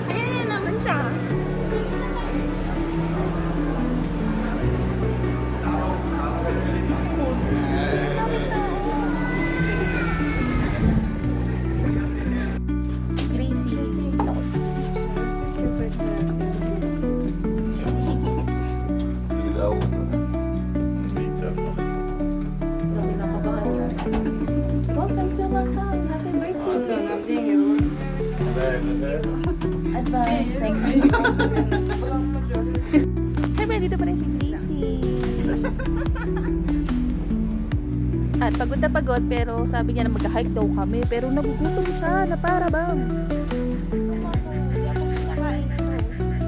Ayan na naman siya. Welcome to my house. Happy birthday. Advance. Thanks. Hey, man, dito pa rin si Gracie. At pagod na pagod, pero sabi niya na mag-hike daw kami. Pero nagugutom siya na para bang.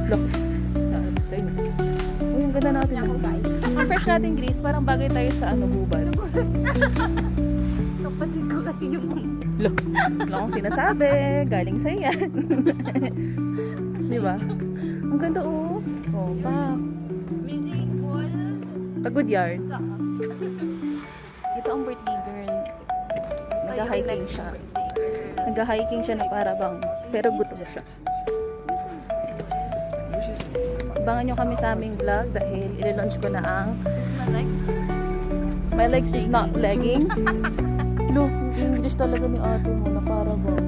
Look. Sa inyo. Uy, ang ganda natin. Ang fresh natin, Grace. Parang bagay tayo sa bubad. Kapatid ko kasi yung Look. Wala akong sinasabi. Galing sa'yo yan. Diba? Ang ganda oh. Oh, pa. Pagod yard. Ito ang birthday girl. Nag-hiking siya. Nag-hiking siya na para bang. Pero gutom siya. Abangan nyo kami sa aming vlog dahil i-launch ko na ang My legs is not legging. Look, English talaga ni ate mo na para bang.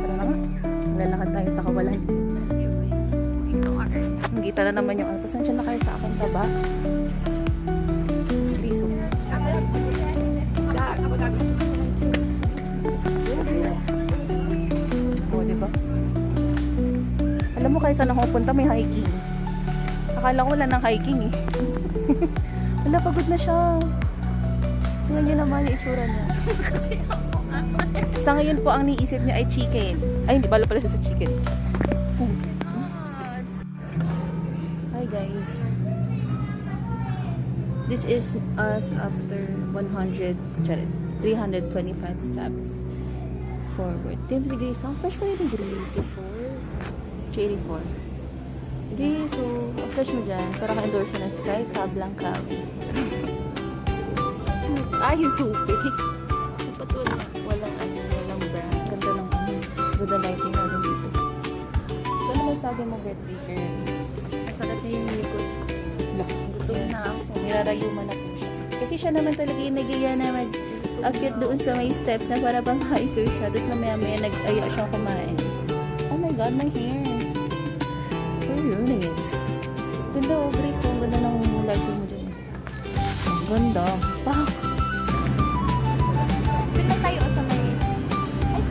Tara na nga. Lalakad tayo sa kawalan. Nagkita na naman yung pasensya na kayo sa akin taba. Si Liso. O, diba? Alam mo kayo saan ako punta may hiking. Akala ko wala ng hiking eh. Wala, pagod na siya. Tingnan niyo naman yung itsura niya. Sa ngayon po ang niisip niya ay chicken. Ay, hindi bala pala siya sa chicken. Hi guys. This is us after 325 steps forward. Tim, si Grace. Ang fresh pa rin ni Grace. 84. Hindi, so, ang fresh mo dyan. Para ka-endorse na Sky Cab lang Cavi. Yung tubig. Dapat walang brand. Ganda ng ganda lighting natin dito. So, ano masabi mo, birthday girl? Masarap na yung likod. Gutom na ako. Nirarayuman na po siya. Kasi siya naman talaga yung nag-iya na mag-akit doon sa may steps na para bang hiker siya. Tapos mamaya-maya nag-aya siyang kumain. Oh my God, my hair. Oh, yun it. Ganda, oh, Grace. Ang ganda ng lighting mo dyan. Ang ganda. Pak! tayo sa may... Ay,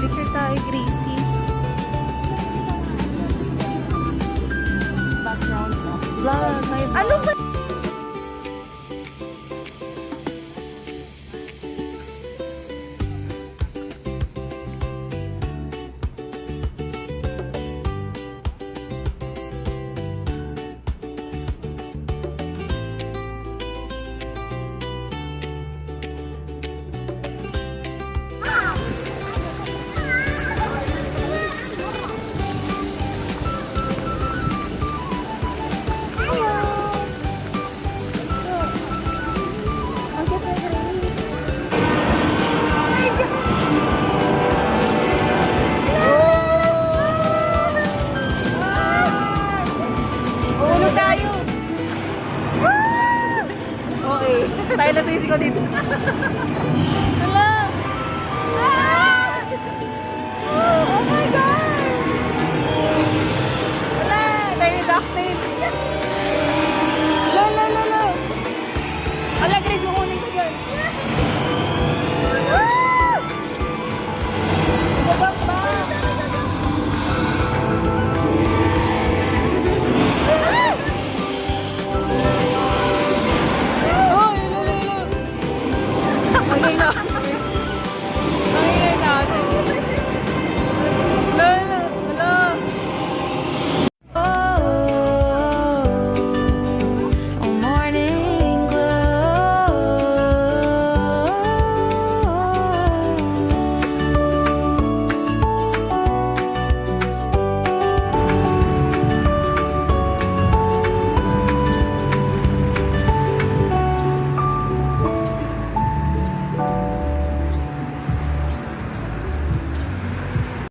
picture tayo, Gracie. background mo. Vlog, may vlog. Ano ba? Tayo lang sisigaw dito.